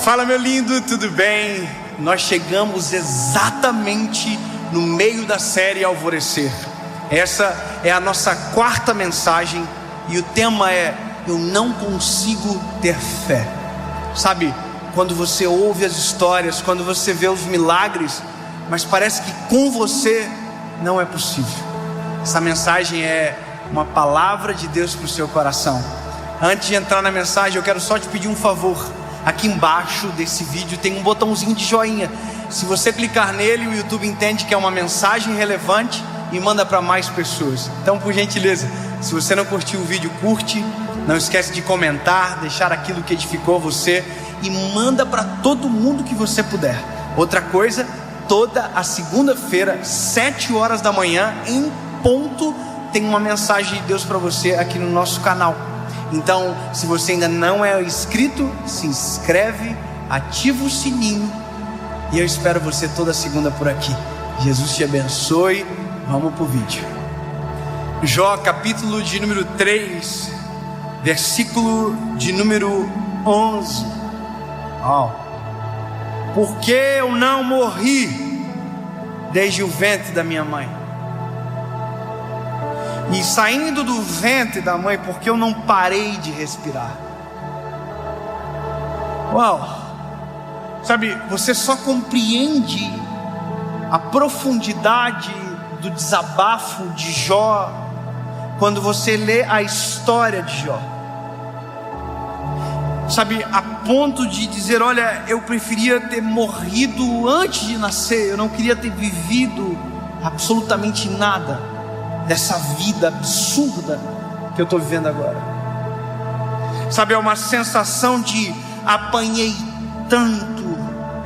Fala, meu lindo, tudo bem? Nós chegamos exatamente no meio da série Alvorecer. Essa é a nossa quarta mensagem e o tema é: eu não consigo ter fé. Sabe, quando você ouve as histórias, quando você vê os milagres, mas parece que com você não é possível. Essa mensagem é uma palavra de Deus para o seu coração. Antes de entrar na mensagem, eu quero só te pedir um favor. Aqui embaixo desse vídeo tem um botãozinho de joinha. Se você clicar nele, o YouTube entende que é uma mensagem relevante e manda para mais pessoas. Então, por gentileza, se você não curtiu o vídeo, curte. Não esquece de comentar, deixar aquilo que edificou você e manda para todo mundo que você puder. Outra coisa, toda a segunda-feira, 7 horas da manhã, em ponto, tem uma mensagem de Deus para você aqui no nosso canal. Então, se você ainda não é inscrito, se inscreve, ativa o sininho e eu espero você toda segunda por aqui. Jesus te abençoe. Vamos pro vídeo. Jó, capítulo de número 3, versículo de número 11. Porque eu não morri desde o ventre da minha mãe, e saindo do ventre da mãe, porque eu não parei de respirar. Sabe, você só compreende a profundidade do desabafo de Jó quando você lê a história de Jó. Sabe, a ponto de dizer: olha, eu preferia ter morrido antes de nascer, eu não queria ter vivido absolutamente nada dessa vida absurda que eu estou vivendo agora. Sabe, é uma sensação de apanhei tanto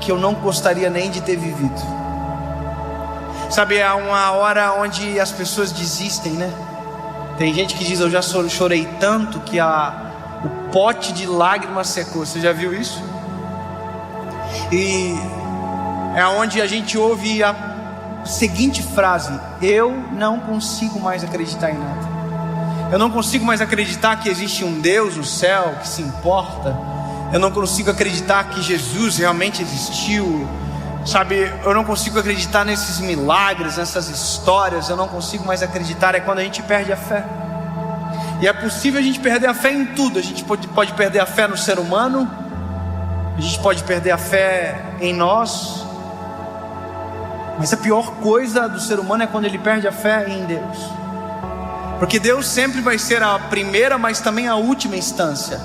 que eu não gostaria nem de ter vivido. Sabe, é uma hora onde as pessoas desistem, né? Tem gente que diz: eu já chorei tanto que o pote de lágrimas secou. Você já viu isso? E é onde a gente ouve a seguinte frase: eu não consigo mais acreditar em nada. Eu não consigo mais acreditar que existe um Deus no céu que se importa. Eu não consigo acreditar que Jesus realmente existiu. Sabe, eu não consigo acreditar nesses milagres, nessas histórias. Eu não consigo mais acreditar. É quando a gente perde a fé. E é possível a gente perder a fé em tudo. A gente pode perder a fé no ser humano, a gente pode perder a fé em nós. Mas a pior coisa do ser humano é quando ele perde a fé em Deus. Porque Deus sempre vai ser a primeira, mas também a última instância.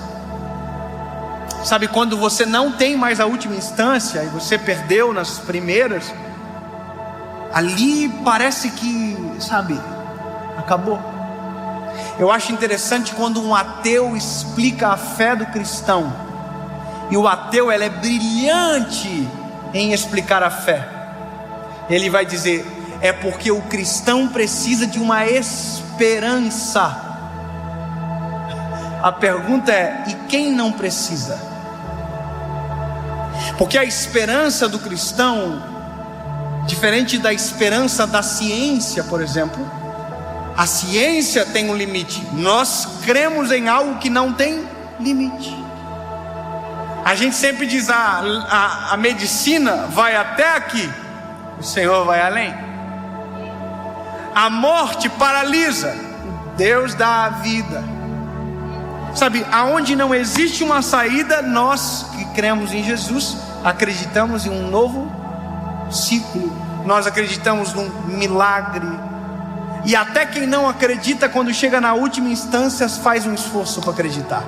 Sabe, quando você não tem mais a última instância e você perdeu nas primeiras, ali parece que, sabe, acabou. Eu acho interessante quando um ateu explica a fé do cristão. E o ateu, ele é brilhante em explicar a fé. Ele vai dizer: é porque o cristão precisa de uma esperança. A pergunta é: e quem não precisa? Porque a esperança do cristão, diferente da esperança da ciência, por exemplo, a ciência tem um limite. Nós cremos em algo que não tem limite. A gente sempre diz: a medicina vai até aqui, o Senhor vai além. A morte paralisa, Deus dá a vida. Sabe, aonde não existe uma saída, nós que cremos em Jesus acreditamos em um novo ciclo. Nós acreditamos num milagre. E até quem não acredita, quando chega na última instância, faz um esforço para acreditar.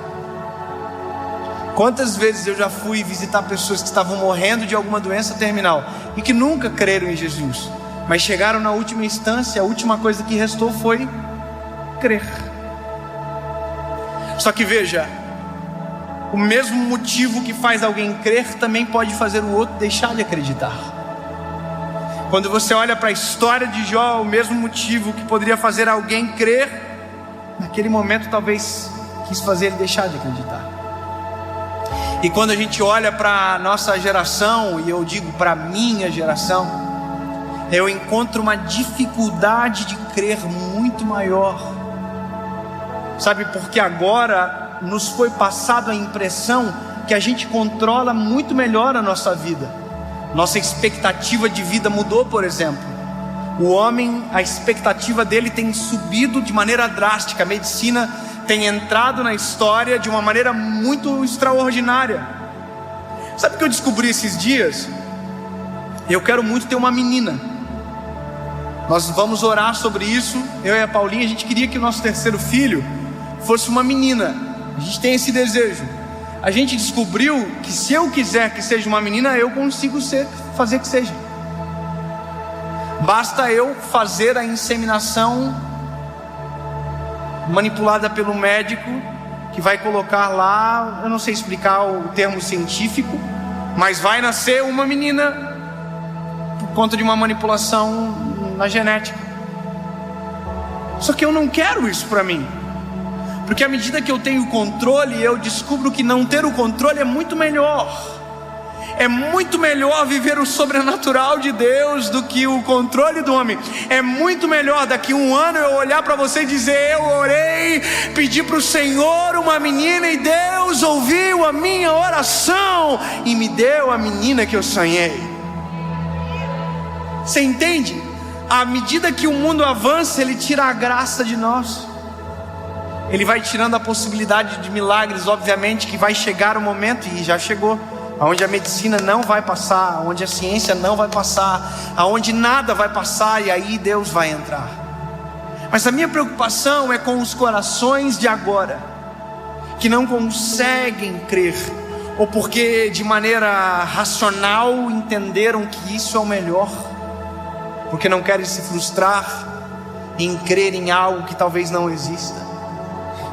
Quantas vezes eu já fui visitar pessoas que estavam morrendo de alguma doença terminal e que nunca creram em Jesus, mas chegaram na última instância, a última coisa que restou foi crer. Só que veja, o mesmo motivo que faz alguém crer também pode fazer o outro deixar de acreditar. Quando você olha para a história de Jó, o mesmo motivo que poderia fazer alguém crer, naquele momento talvez quis fazer ele deixar de acreditar. E quando a gente olha para a nossa geração, e eu digo para a minha geração, eu encontro uma dificuldade de crer muito maior. Sabe, porque agora nos foi passado a impressão que a gente controla muito melhor a nossa vida. Nossa expectativa de vida mudou, por exemplo. O homem, a expectativa dele tem subido de maneira drástica. A medicina tem entrado na história de uma maneira muito extraordinária. Sabe o que eu descobri esses dias? Eu quero muito ter uma menina. Nós vamos orar sobre isso. Eu e a Paulinha, a gente queria que o nosso terceiro filho fosse uma menina. A gente tem esse desejo. A gente descobriu que se eu quiser que seja uma menina, eu consigo fazer que seja. Basta eu fazer a inseminação manipulada pelo médico, que vai colocar lá, eu não sei explicar o termo científico, mas vai nascer uma menina por conta de uma manipulação na genética. Só que eu não quero isso para mim, porque à medida que eu tenho controle, eu descubro que não ter o controle é muito melhor. É muito melhor viver o sobrenatural de Deus do que o controle do homem. É muito melhor daqui a um ano eu olhar para você e dizer: eu orei, pedi para o Senhor uma menina e Deus ouviu a minha oração e me deu a menina que eu sonhei. Você entende? À medida que o mundo avança, ele tira a graça de nós. Ele vai tirando a possibilidade de milagres, obviamente que vai chegar o momento, e já chegou, onde a medicina não vai passar, onde a ciência não vai passar, aonde nada vai passar, e aí Deus vai entrar. Mas a minha preocupação é com os corações de agora, que não conseguem crer, ou porque de maneira racional entenderam que isso é o melhor, porque não querem se frustrar em crer em algo que talvez não exista,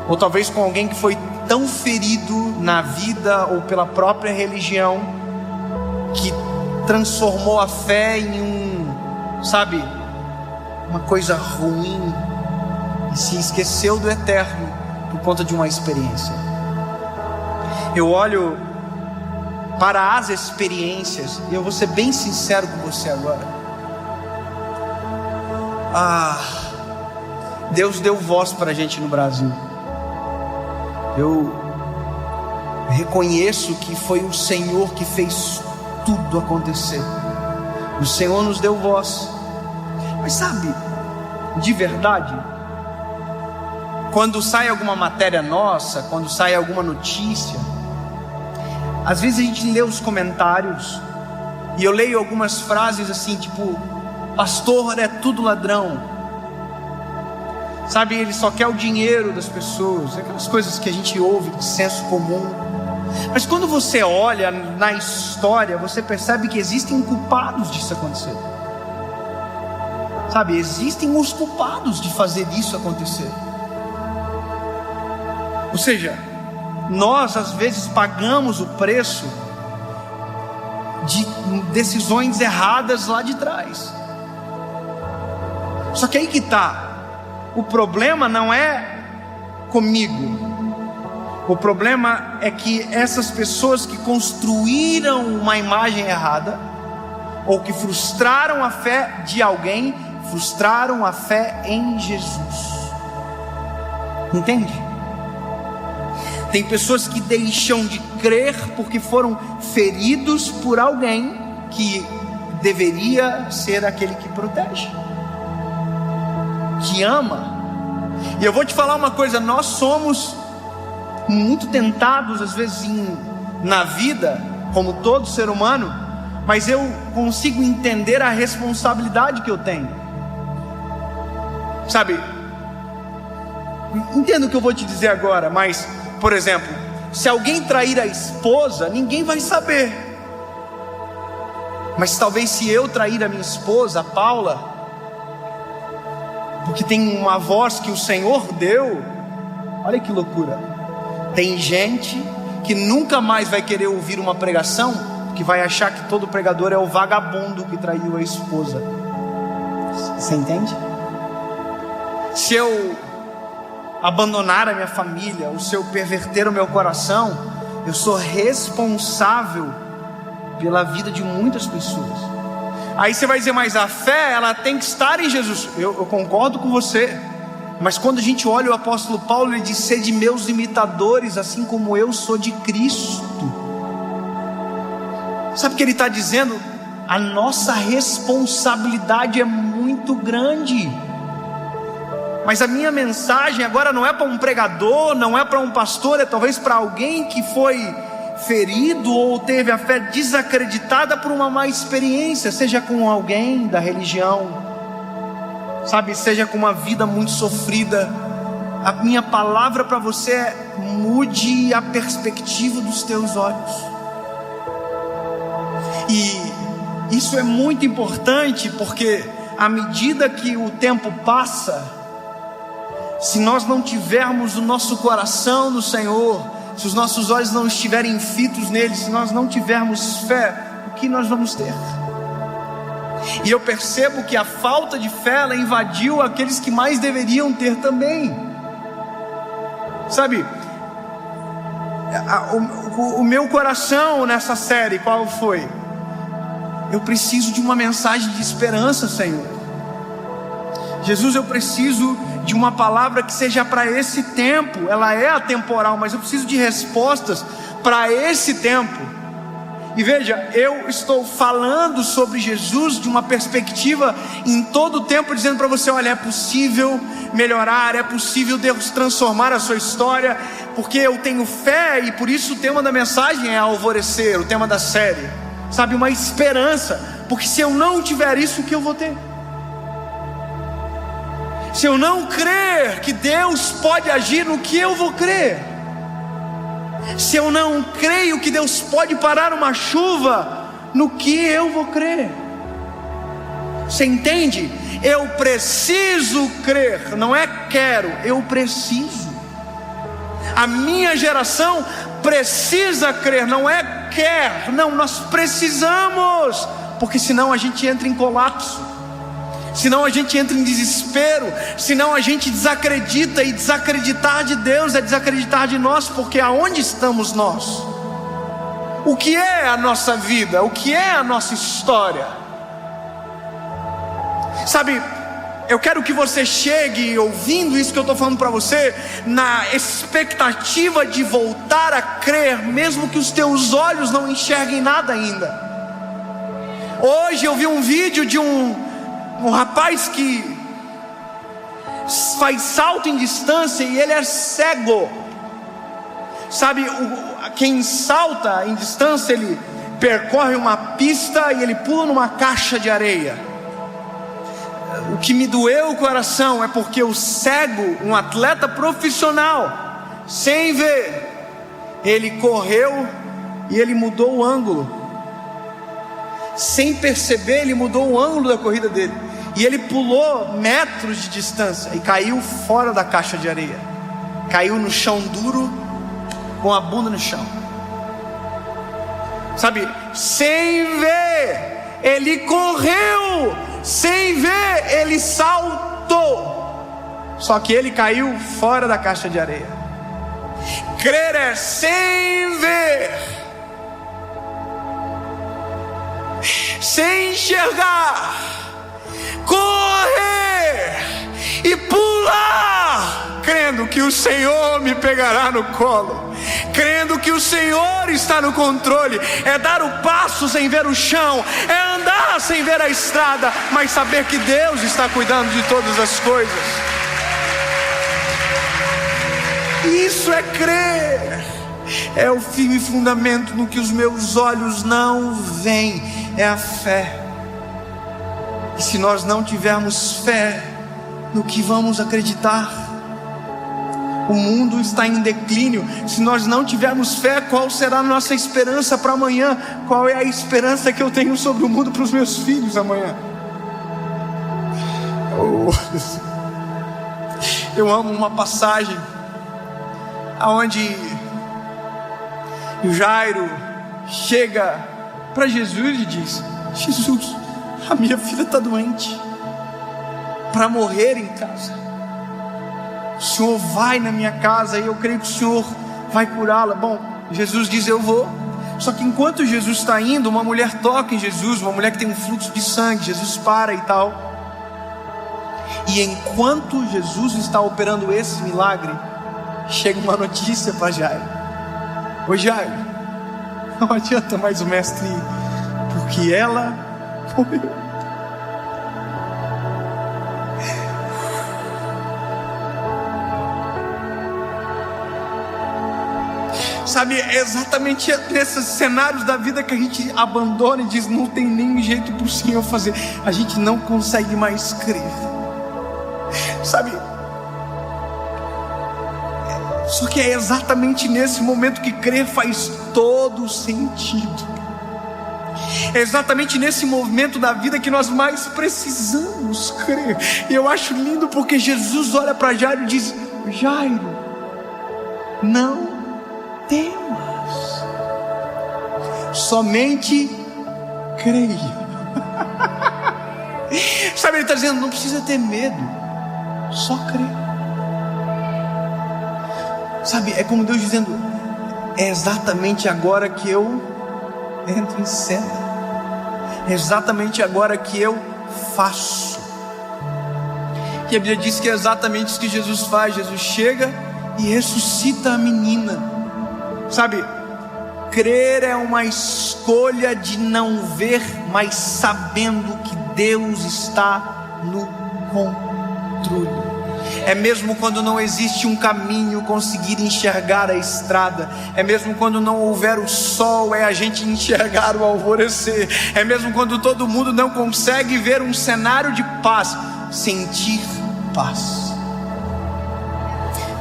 ou talvez com alguém que foi tão ferido na vida ou pela própria religião, que transformou a fé em uma coisa ruim, e se esqueceu do eterno por conta de uma experiência. Eu olho para as experiências, e eu vou ser bem sincero com você agora. Deus deu voz para a gente no Brasil. Eu reconheço que foi o Senhor que fez tudo acontecer. O Senhor nos deu voz. Mas sabe, de verdade, quando sai alguma matéria nossa, quando sai alguma notícia, às vezes a gente lê os comentários, e eu leio algumas frases assim, tipo: pastor é tudo ladrão. Sabe, ele só quer o dinheiro das pessoas, aquelas coisas que a gente ouve de senso comum. Mas quando você olha na história, você percebe que existem culpados disso acontecer. Sabe, existem os culpados de fazer isso acontecer. Ou seja, nós às vezes pagamos o preço de decisões erradas lá de trás. Só que aí que está. O problema não é comigo. O problema é que essas pessoas que construíram uma imagem errada, ou que frustraram a fé de alguém, frustraram a fé em Jesus. Entende? Tem pessoas que deixam de crer porque foram feridos por alguém que deveria ser aquele que protege, que ama. E eu vou te falar uma coisa: nós somos muito tentados às vezes na vida, como todo ser humano, mas eu consigo entender a responsabilidade que eu tenho. Sabe, entendo o que eu vou te dizer agora, mas, por exemplo, se alguém trair a esposa, ninguém vai saber. Mas talvez se eu trair a minha esposa, a Paula, porque tem uma voz que o Senhor deu, olha que loucura. Tem gente que nunca mais vai querer ouvir uma pregação, que vai achar que todo pregador é o vagabundo que traiu a esposa. Você entende? Se eu abandonar a minha família, ou se eu perverter o meu coração, eu sou responsável pela vida de muitas pessoas. Aí você vai dizer: mas a fé, ela tem que estar em Jesus. Eu concordo com você. Mas quando a gente olha o apóstolo Paulo, ele diz: sede meus imitadores, assim como eu sou de Cristo. Sabe o que ele está dizendo? A nossa responsabilidade é muito grande. Mas a minha mensagem agora não é para um pregador, não é para um pastor, é talvez para alguém que foi ferido ou teve a fé desacreditada por uma má experiência, seja com alguém da religião, sabe, seja com uma vida muito sofrida. A minha palavra para você é: mude a perspectiva dos teus olhos. E isso é muito importante, porque à medida que o tempo passa, se nós não tivermos o nosso coração no Senhor, se os nossos olhos não estiverem fitos nele, se nós não tivermos fé, o que nós vamos ter? E eu percebo que a falta de fé, ela invadiu aqueles que mais deveriam ter também. Sabe, o meu coração nessa série, qual foi? Eu preciso de uma mensagem de esperança, Senhor. Jesus, eu preciso de uma palavra que seja para esse tempo. Ela é atemporal, mas eu preciso de respostas para esse tempo. E veja, eu estou falando sobre Jesus de uma perspectiva em todo o tempo, dizendo para você: olha, é possível melhorar, é possível Deus transformar a sua história, porque eu tenho fé. E por isso o tema da mensagem é alvorecer, o tema da série, sabe, uma esperança. Porque se eu não tiver isso, o que eu vou ter? Se eu não crer que Deus pode agir, no que eu vou crer? Se eu não creio que Deus pode parar uma chuva, no que eu vou crer? Você entende? Eu preciso crer, não é quero, eu preciso. A minha geração precisa crer, não é quer, não, nós precisamos, porque senão a gente entra em colapso, senão a gente entra em desespero, senão a gente desacredita, e desacreditar de Deus é desacreditar de nós, porque aonde estamos nós? O que é a nossa vida? O que é a nossa história? Sabe, eu quero que você chegue ouvindo isso que eu estou falando para você, na expectativa de voltar a crer, mesmo que os teus olhos não enxerguem nada ainda. Hoje eu vi um vídeo de um rapaz que faz salto em distância e ele é cego. Sabe, quem salta em distância, ele percorre uma pista e ele pula numa caixa de areia. O que me doeu o coração é porque o cego, um atleta profissional, sem ver, ele correu e ele mudou o ângulo. Sem perceber, ele mudou o ângulo da corrida dele. E ele pulou metros de distância e caiu fora da caixa de areia. Caiu no chão duro, com a bunda no chão. Sabe, sem ver, ele correu. Sem ver, ele saltou. Só que ele caiu fora da caixa de areia. Crer é sem ver, sem enxergar, correr e pular, crendo que o Senhor me pegará no colo, crendo que o Senhor está no controle. É dar o passo sem ver o chão, é andar sem ver a estrada, mas saber que Deus está cuidando de todas as coisas. Isso é crer, é o firme fundamento no que os meus olhos não veem, é a fé. E se nós não tivermos fé, no que vamos acreditar? O mundo está em declínio. Se nós não tivermos fé, qual será a nossa esperança para amanhã? Qual é a esperança que eu tenho sobre o mundo para os meus filhos amanhã? Eu amo uma passagem onde o Jairo chega para Jesus e diz: Jesus, a minha filha está doente, para morrer em casa. O Senhor vai na minha casa e eu creio que o Senhor vai curá-la. Bom, Jesus diz: eu vou. Só que enquanto Jesus está indo, uma mulher toca em Jesus, uma mulher que tem um fluxo de sangue. Jesus para e tal. E enquanto Jesus está operando esse milagre, chega uma notícia para Jairo: ô Jairo, não adianta mais o mestre ir. porque ela morreu. Sabe, é exatamente nesses cenários da vida que a gente abandona e diz: não tem nem jeito para o Senhor fazer. A gente não consegue mais crer. Sabe, só que é exatamente nesse momento que crer faz todo sentido. É exatamente nesse momento da vida que nós mais precisamos crer. E eu acho lindo porque Jesus olha para Jairo e diz: Jairo, não temas, somente creia. Sabe, ele está dizendo: não precisa ter medo, só crer. Sabe, é como Deus dizendo: é exatamente agora que eu entro em cena, é exatamente agora que eu faço. E a Bíblia diz que é exatamente isso que Jesus faz. Jesus chega e ressuscita a menina. Sabe, crer é uma escolha de não ver, mas sabendo que Deus está no controle. É mesmo quando não existe um caminho, conseguir enxergar a estrada. É mesmo quando não houver o sol, é a gente enxergar o alvorecer. É mesmo quando todo mundo não consegue ver um cenário de paz, sentir paz.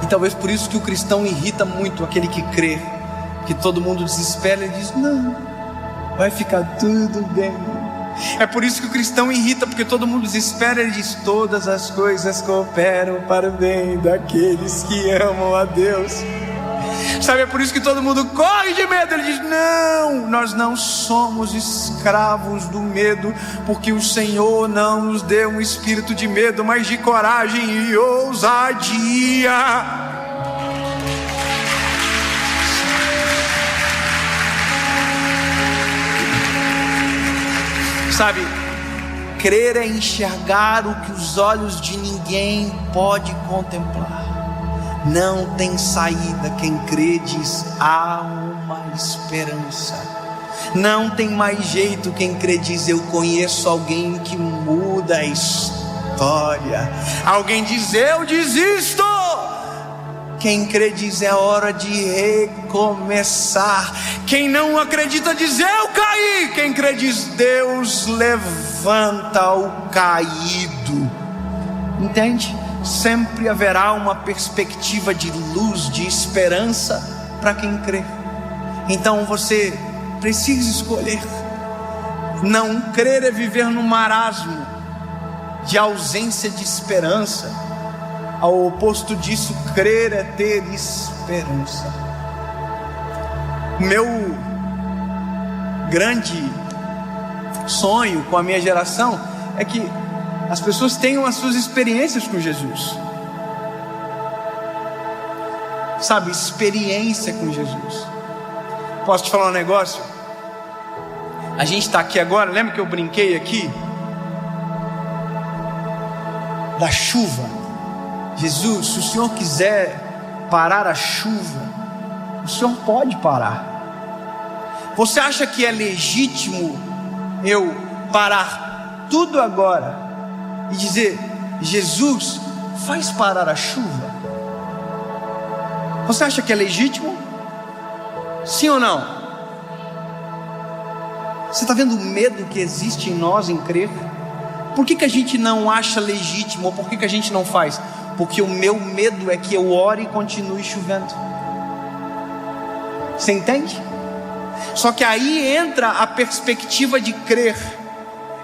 E talvez por isso que o cristão irrita muito aquele que crê, que todo mundo desespera e diz: não, vai ficar tudo bem. É por isso que o cristão irrita, porque todo mundo desespera e diz: todas as coisas cooperam para o bem daqueles que amam a Deus. Sabe, é por isso que todo mundo corre de medo. Ele diz: não, nós não somos escravos do medo, porque o Senhor não nos deu um espírito de medo, mas de coragem e ousadia. Sabe, crer é enxergar o que os olhos de ninguém pode contemplar. Não tem saída. Quem crê diz: há uma esperança. Não tem mais jeito. Quem crê diz: eu conheço alguém que muda a história. Alguém diz: eu desisto. Quem crê diz: é hora de recomeçar. Quem não acredita diz: eu caí. Quem crê diz: Deus levanta o caído. Entende? Sempre haverá uma perspectiva de luz, de esperança para quem crê. Então você precisa escolher. Não crer é viver no marasmo de ausência de esperança. Ao oposto disso, crer é ter esperança. Meu grande sonho com a minha geração é que as pessoas tenham as suas experiências com Jesus. Sabe, experiência com Jesus. Posso te falar um negócio? A gente está aqui agora, lembra que eu brinquei aqui da chuva? Jesus, se o Senhor quiser parar a chuva, o Senhor pode parar. Você acha que é legítimo eu parar tudo agora e dizer: Jesus, faz parar a chuva? Você acha que é legítimo? Sim ou não? Você está vendo o medo que existe em nós em crer? Por que a gente não acha legítimo? Ou por que a gente não faz? Porque o meu medo é que eu ore e continue chovendo. Você entende? Só que aí entra a perspectiva de crer.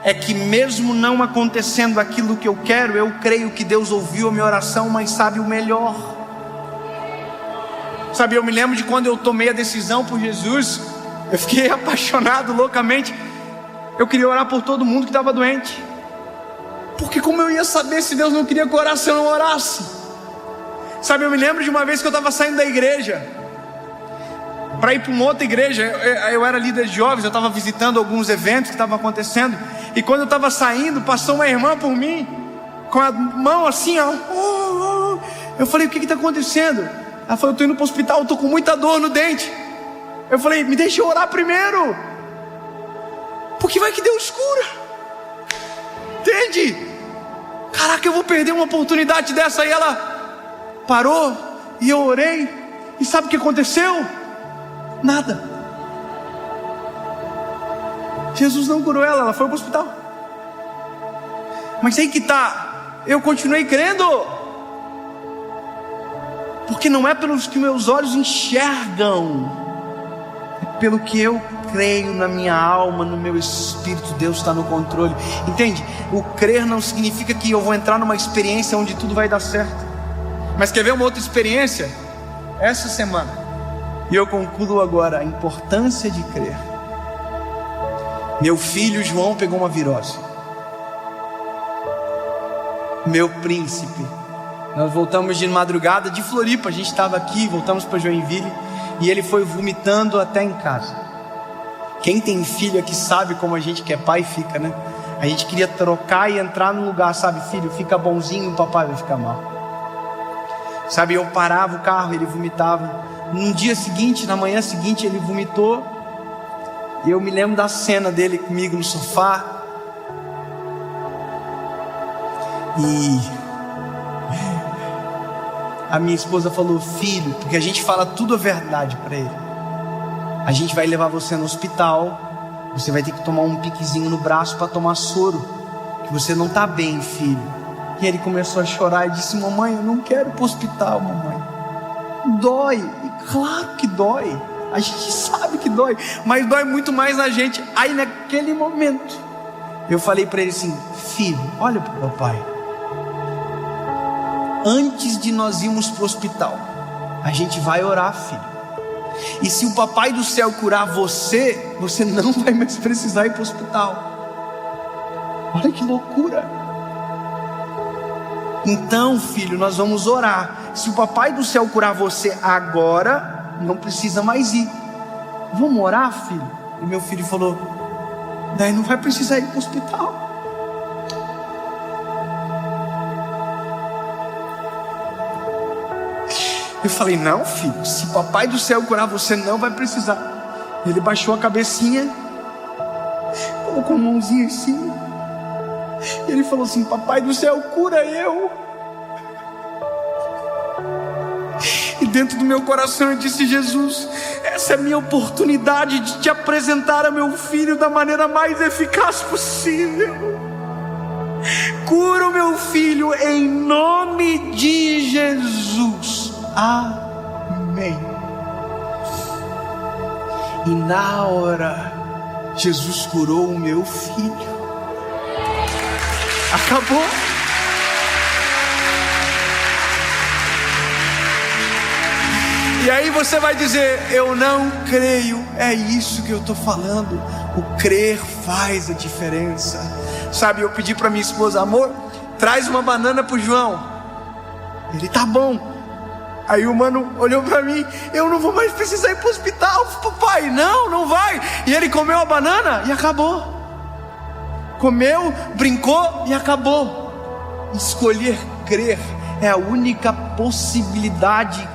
É que mesmo não acontecendo aquilo que eu quero, eu creio que Deus ouviu a minha oração, mas sabe o melhor. Sabe, eu me lembro de quando eu tomei a decisão por Jesus. Eu fiquei apaixonado loucamente. Eu queria orar por todo mundo que estava doente. Porque como eu ia saber se Deus não queria que eu orasse se eu não orasse? Sabe, eu me lembro de uma vez que eu estava saindo da igreja para ir para uma outra igreja. Eu era líder de jovens, eu estava visitando alguns eventos que estavam acontecendo. E quando eu estava saindo, passou uma irmã por mim, com a mão assim, ó. Eu falei: o que está acontecendo? Ela falou: eu estou indo para o hospital, eu estou com muita dor no dente. Eu falei: me deixa eu orar primeiro. Porque vai que Deus cura. Entende? Caraca, eu vou perder uma oportunidade dessa. E ela parou, e eu orei, e sabe o que aconteceu? Nada. Jesus não curou ela, ela foi para o hospital. Mas aí que tá, eu continuei crendo, porque não é pelos que meus olhos enxergam, é pelo que eu creio na minha alma, no meu espírito. Deus está no controle, entende? O crer não significa que eu vou entrar numa experiência onde tudo vai dar certo. Mas quer ver uma outra experiência? Essa semana, e eu concluo agora a importância de crer. Meu filho João pegou uma virose. Meu príncipe, nós voltamos de madrugada de Floripa, a gente estava aqui, voltamos para Joinville, e ele foi vomitando até em casa. Quem tem filho aqui sabe como a gente que é pai fica, né? A gente queria trocar e entrar no lugar, sabe? Filho, fica bonzinho, o papai vai ficar mal. Sabe, eu parava o carro, ele vomitava. No dia seguinte, na manhã seguinte, ele vomitou. E eu me lembro da cena dele comigo no sofá. E a minha esposa falou: filho, porque a gente fala tudo a verdade para ele. A gente vai levar você no hospital. Você vai ter que tomar um piquezinho no braço para tomar soro, que você não está bem, filho. E ele começou a chorar e disse: mamãe, eu não quero ir para o hospital, mamãe. Dói. E claro que dói. A gente sabe que dói, mas dói muito mais na gente. Aí naquele momento eu falei para ele assim: filho, olha para o papai. Antes de nós irmos para o hospital, a gente vai orar, filho. E se o papai do céu curar você, você não vai mais precisar ir para o hospital. Olha que loucura. Então, filho, nós vamos orar. Se o papai do céu curar você agora, não precisa mais ir. Vamos orar, filho? E meu filho falou: daí não vai precisar ir para o hospital. Eu falei: não, filho, se o papai do céu curar você, não vai precisar. Ele baixou a cabecinha, colocou a mãozinha assim, e ele falou assim: papai do céu, cura eu. E dentro do meu coração eu disse: Jesus, essa é a minha oportunidade de te apresentar a meu filho da maneira mais eficaz possível. Cura o meu filho em nome de Jesus. Amém. E na hora, Jesus curou o meu filho. Acabou. E aí você vai dizer: eu não creio. É isso que eu estou falando. O crer faz a diferença. Sabe, eu pedi para minha esposa: amor, traz uma banana para o João. Ele: tá bom. Aí o mano olhou para mim: eu não vou mais precisar ir para o hospital, papai. Não vai. E ele comeu a banana e acabou. Comeu, brincou e acabou. Escolher crer é a única possibilidade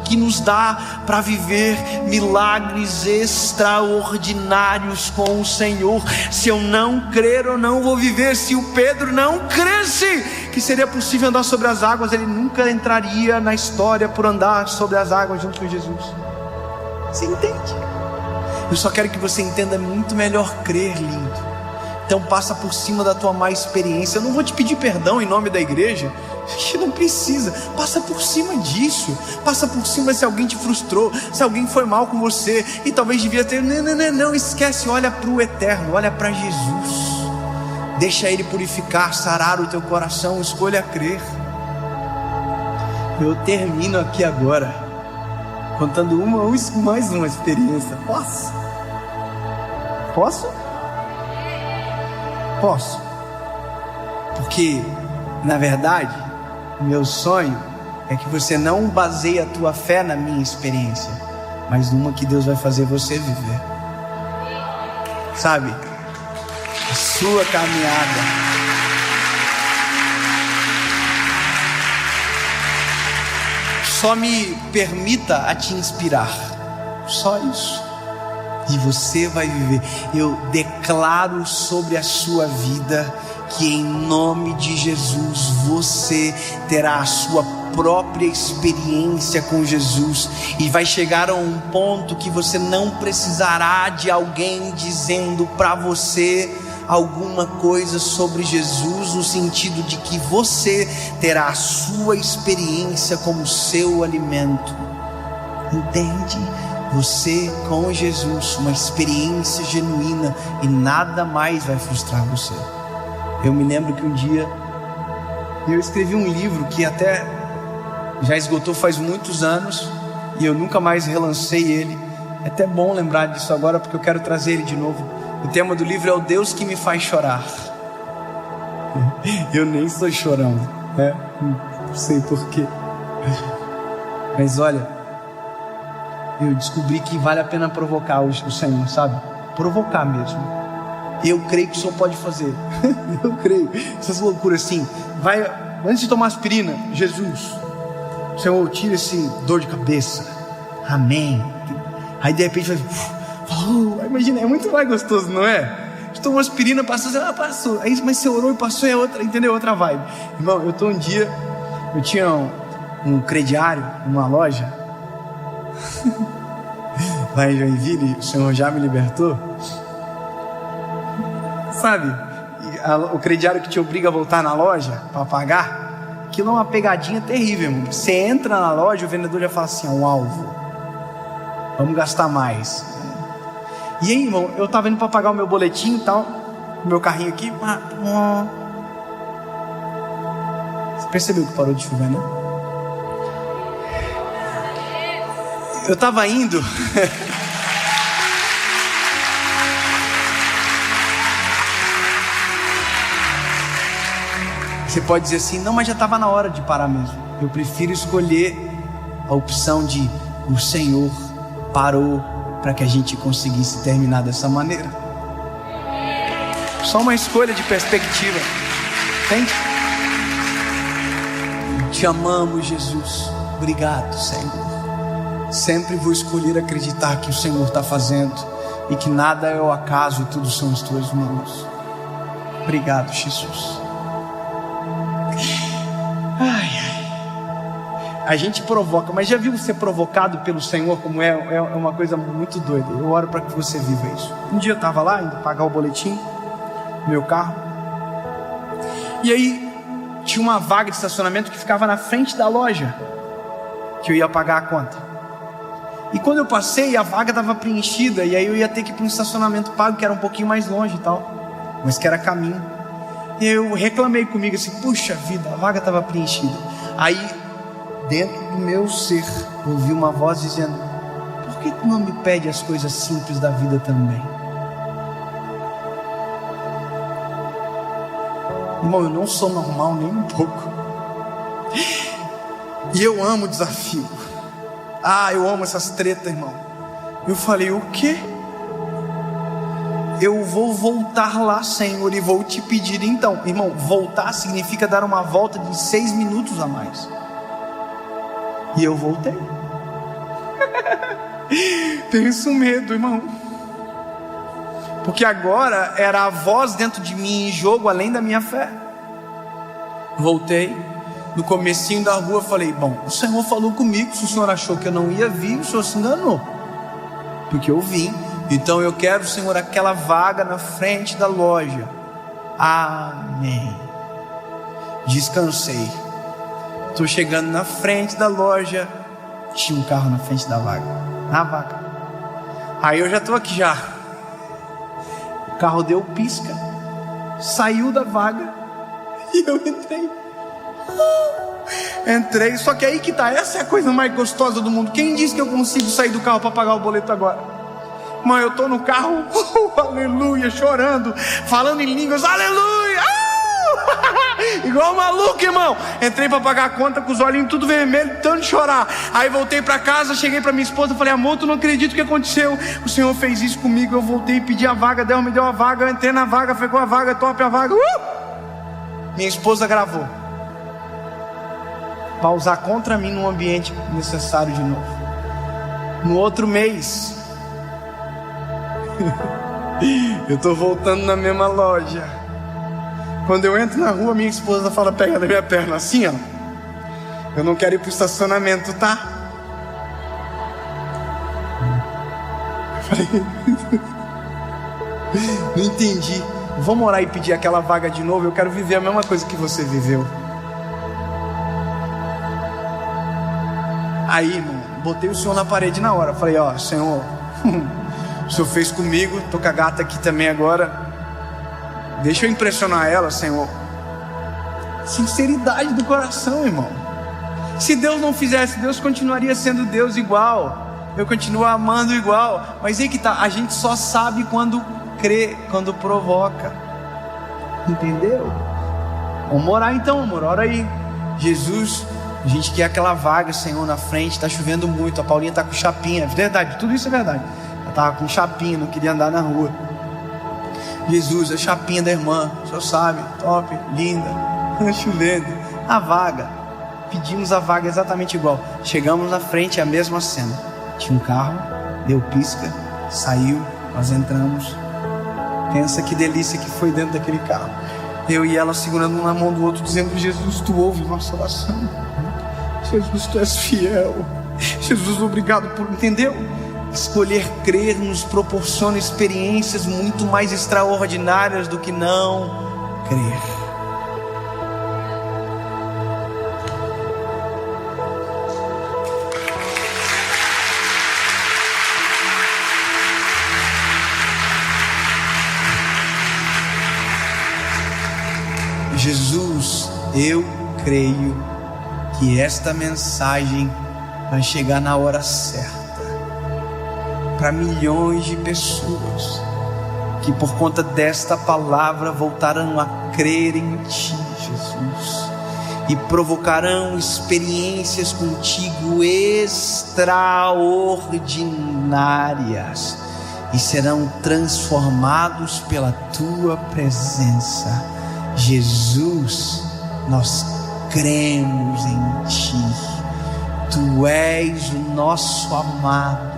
que nos dá para viver milagres extraordinários com o Senhor. Se eu não crer, eu não vou viver. Se o Pedro não cresce que seria possível andar sobre as águas, ele nunca entraria na história por andar sobre as águas junto com Jesus. Você entende? Eu só quero que você entenda muito melhor crer, lindo. Então passa por cima da tua má experiência. Eu não vou te pedir perdão em nome da igreja, que não precisa. Passa por cima disso. Passa por cima se alguém te frustrou, se alguém foi mal com você e talvez devia ter. Não, esquece. Olha para o eterno, olha para Jesus. Deixa Ele purificar, sarar o teu coração. Escolha crer. Eu termino aqui agora contando mais uma experiência. Posso? Posso. Porque, na verdade, o meu sonho é que você não baseie a tua fé na minha experiência, mas numa que Deus vai fazer você viver. Sabe? A sua caminhada. Só me permita a te inspirar. Só isso. e você vai viver. Eu declaro sobre a sua vida que em nome de Jesus você terá a sua própria experiência com Jesus, e vai chegar a um ponto que você não precisará de alguém dizendo para você alguma coisa sobre Jesus, no sentido de que você terá a sua experiência como seu alimento. Entende? Você com Jesus, uma experiência genuína, e nada mais vai frustrar você. Eu me lembro que um dia eu escrevi um livro que até já esgotou faz muitos anos, e eu nunca mais relancei ele. É até bom lembrar disso agora, porque eu quero trazer ele de novo. O tema do livro é o Deus que me faz chorar. Eu nem sou chorão, né? Não sei porquê, mas olha, eu descobri que vale a pena provocar o Senhor, sabe? Provocar mesmo. Eu creio que o Senhor pode fazer. Eu creio. Essas loucuras assim. Vai, antes de tomar aspirina, Jesus, Senhor, tira esse dor de cabeça. Amém. Aí de repente vai, imagina, é muito mais gostoso, não é? Você tomou aspirina, passou, passou. Aí, mas você orou e passou, é outra, entendeu? Outra vibe. Irmão, um dia, eu tinha um crediário, uma loja lá em Joinville, o Senhor já me libertou. Sabe, o crediário que te obriga a voltar na loja para pagar. Aquilo é uma pegadinha terrível, irmão. Você entra na loja, o vendedor já fala assim: é um alvo, vamos gastar mais. E aí, irmão, eu tava indo para pagar o meu boletim e tal, meu carrinho aqui. Você percebeu que parou de chover, né? Eu tava indo Você pode dizer assim: não, mas já estava na hora de parar mesmo. Eu prefiro escolher a opção de o Senhor parou para que a gente conseguisse terminar dessa maneira. Só uma escolha de perspectiva, entende? Te amamos, Jesus. Obrigado, Senhor. Sempre vou escolher acreditar que o Senhor está fazendo, e que nada é o acaso e tudo são as tuas mãos. Obrigado, Jesus. A gente provoca, mas já viu ser provocado pelo Senhor como é uma coisa muito doida. Eu oro para que você viva isso. Um dia eu estava lá indo pagar o boletim, meu carro, e aí tinha uma vaga de estacionamento que ficava na frente da loja que eu ia pagar a conta. E quando eu passei, a vaga estava preenchida, e aí eu ia ter que ir para um estacionamento pago que era um pouquinho mais longe e tal, mas que era caminho. E eu reclamei comigo assim: puxa vida, a vaga estava preenchida. Aí dentro do meu ser ouvi uma voz dizendo: por que tu não me pede as coisas simples da vida também? Irmão, eu não sou normal nem um pouco, e eu amo o desafio. Eu amo essas tretas, irmão. Eu falei: o quê? Eu vou voltar lá, Senhor, e vou te pedir então. Irmão, voltar significa dar uma volta de 6 minutos a mais. E eu voltei. Penso medo, irmão, porque agora era a voz dentro de mim em jogo, além da minha fé. Voltei. No comecinho da rua, falei: bom, o Senhor falou comigo. Se o Senhor achou que eu não ia vir, o Senhor se enganou, porque eu vim. Então eu quero, Senhor, aquela vaga na frente da loja. Amém. Descansei. Estou chegando na frente da loja, tinha um carro na frente da vaga, na vaga. Aí eu já estou aqui já. O carro deu pisca, saiu da vaga e eu entrei. Entrei, só que aí que tá, essa é a coisa mais gostosa do mundo. Quem disse que eu consigo sair do carro para pagar o boleto agora? Mãe, eu tô no carro, aleluia, chorando, falando em línguas, aleluia, igual maluco, irmão. Entrei para pagar a conta com os olhinhos tudo vermelho, tanto de chorar. Aí voltei para casa, cheguei para minha esposa, falei: amor, tu não acredita o que aconteceu? O Senhor fez isso comigo. Eu voltei e pedi a vaga, Deus me deu a vaga, eu entrei na vaga, ficou a vaga, top a vaga. Minha esposa gravou para usar contra mim num ambiente necessário de novo. No outro mês, Eu tô voltando na mesma loja. Quando eu entro na rua, minha esposa fala, pega na minha perna assim, ó. Eu não quero ir pro estacionamento, tá? Eu falei, não entendi. Vamos orar e pedir aquela vaga de novo. Eu quero viver a mesma coisa que você viveu. Aí, irmão, botei o Senhor na parede na hora. Falei, ó, Senhor, o Senhor fez comigo, tô com a gata aqui também agora. Deixa eu impressionar ela, Senhor. Sinceridade do coração, irmão. Se Deus não fizesse, Deus continuaria sendo Deus igual. Eu continuo amando igual. Mas aí que tá, a gente só sabe quando crê, quando provoca. Entendeu? Vamos orar então, amor, ora aí. Jesus, a gente quer aquela vaga, Senhor, na frente. Tá chovendo muito, a Paulinha tá com chapinha. Verdade, tudo isso é verdade. Ela tava com chapinha, não queria andar na rua. Jesus, a chapinha da irmã, o Senhor sabe, top, linda, chovendo. A vaga, pedimos a vaga exatamente igual. Chegamos na frente, a mesma cena. Tinha um carro, deu pisca, saiu, nós entramos. Pensa que delícia que foi dentro daquele carro. Eu e ela segurando um na mão do outro, dizendo, Jesus, tu ouve nossa oração. Jesus, tu és fiel. Jesus, obrigado por... Entendeu? Escolher crer nos proporciona experiências muito mais extraordinárias do que não crer. Jesus, eu creio que esta mensagem vai chegar na hora certa para milhões de pessoas que por conta desta palavra voltarão a crer em Ti, Jesus, e provocarão experiências contigo extraordinárias e serão transformados pela Tua presença. Jesus, nós cremos em Ti. Tu és o nosso amado.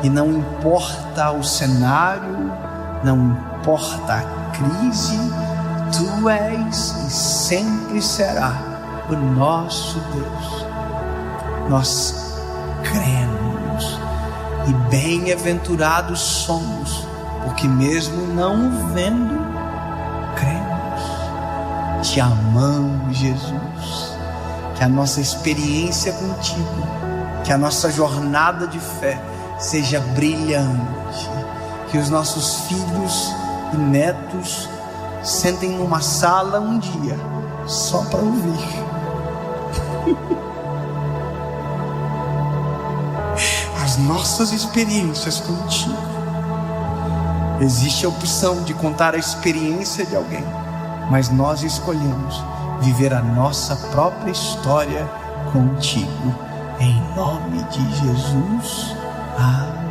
E não importa o cenário, não importa a crise, Tu és e sempre será o nosso Deus. Nós cremos e bem-aventurados somos, porque mesmo não vendo, cremos. Te amamos, Jesus. Que a nossa experiência contigo, que a nossa jornada de fé seja brilhante, que os nossos filhos e netos sentem numa sala um dia só para ouvir as nossas experiências contigo. Existe a opção de contar a experiência de alguém, mas nós escolhemos viver a nossa própria história contigo, em nome de Jesus. Amém.